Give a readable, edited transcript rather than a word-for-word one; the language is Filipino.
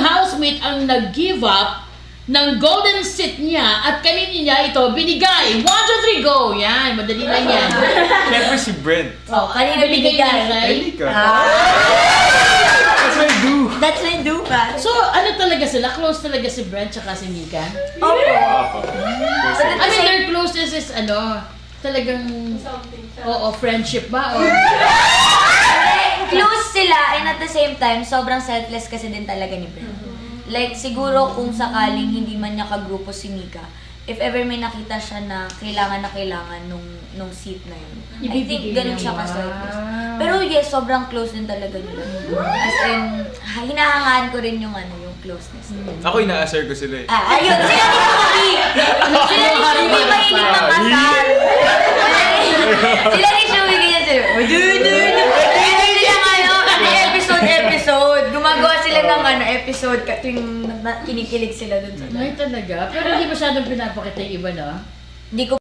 housemate ang nag-give up ng golden seat niya at kanina niya ito binigay. 1, 2, 3, go! Yan, madali lang yan. Siyempre si Brent. Oh, kanina binigay. Hindi ka. That's what I do. That's what I do, pa. So, ano talaga sila? Close talaga si Brent tsaka si Nika? Opo. I mean, their closeness is talagang, oo, friendship ba? Or Close sila and at the same time, sobrang selfless kasi din talaga ni Brent. Like, siguro kung sakaling hindi man niya kagrupo si Nika, if ever may nakita siya na kailangan nung seat na yun, I think ganun siya ka-selfless. Pero yes, sobrang close din talaga nila. As in, hinahangaan ko rin yung closeness. Ako ina-assert ko sila eh. Ayun, sila ni Shubi! Sila ni Shubi mahilig makasal! Sila ni Shubi ganyan sila. Episode. Gumagawa sila ng episode tuwing kinikilig sila dun sa. ay talaga? Pero hindi masyadong pinapakita yung iba, no? Hindi ko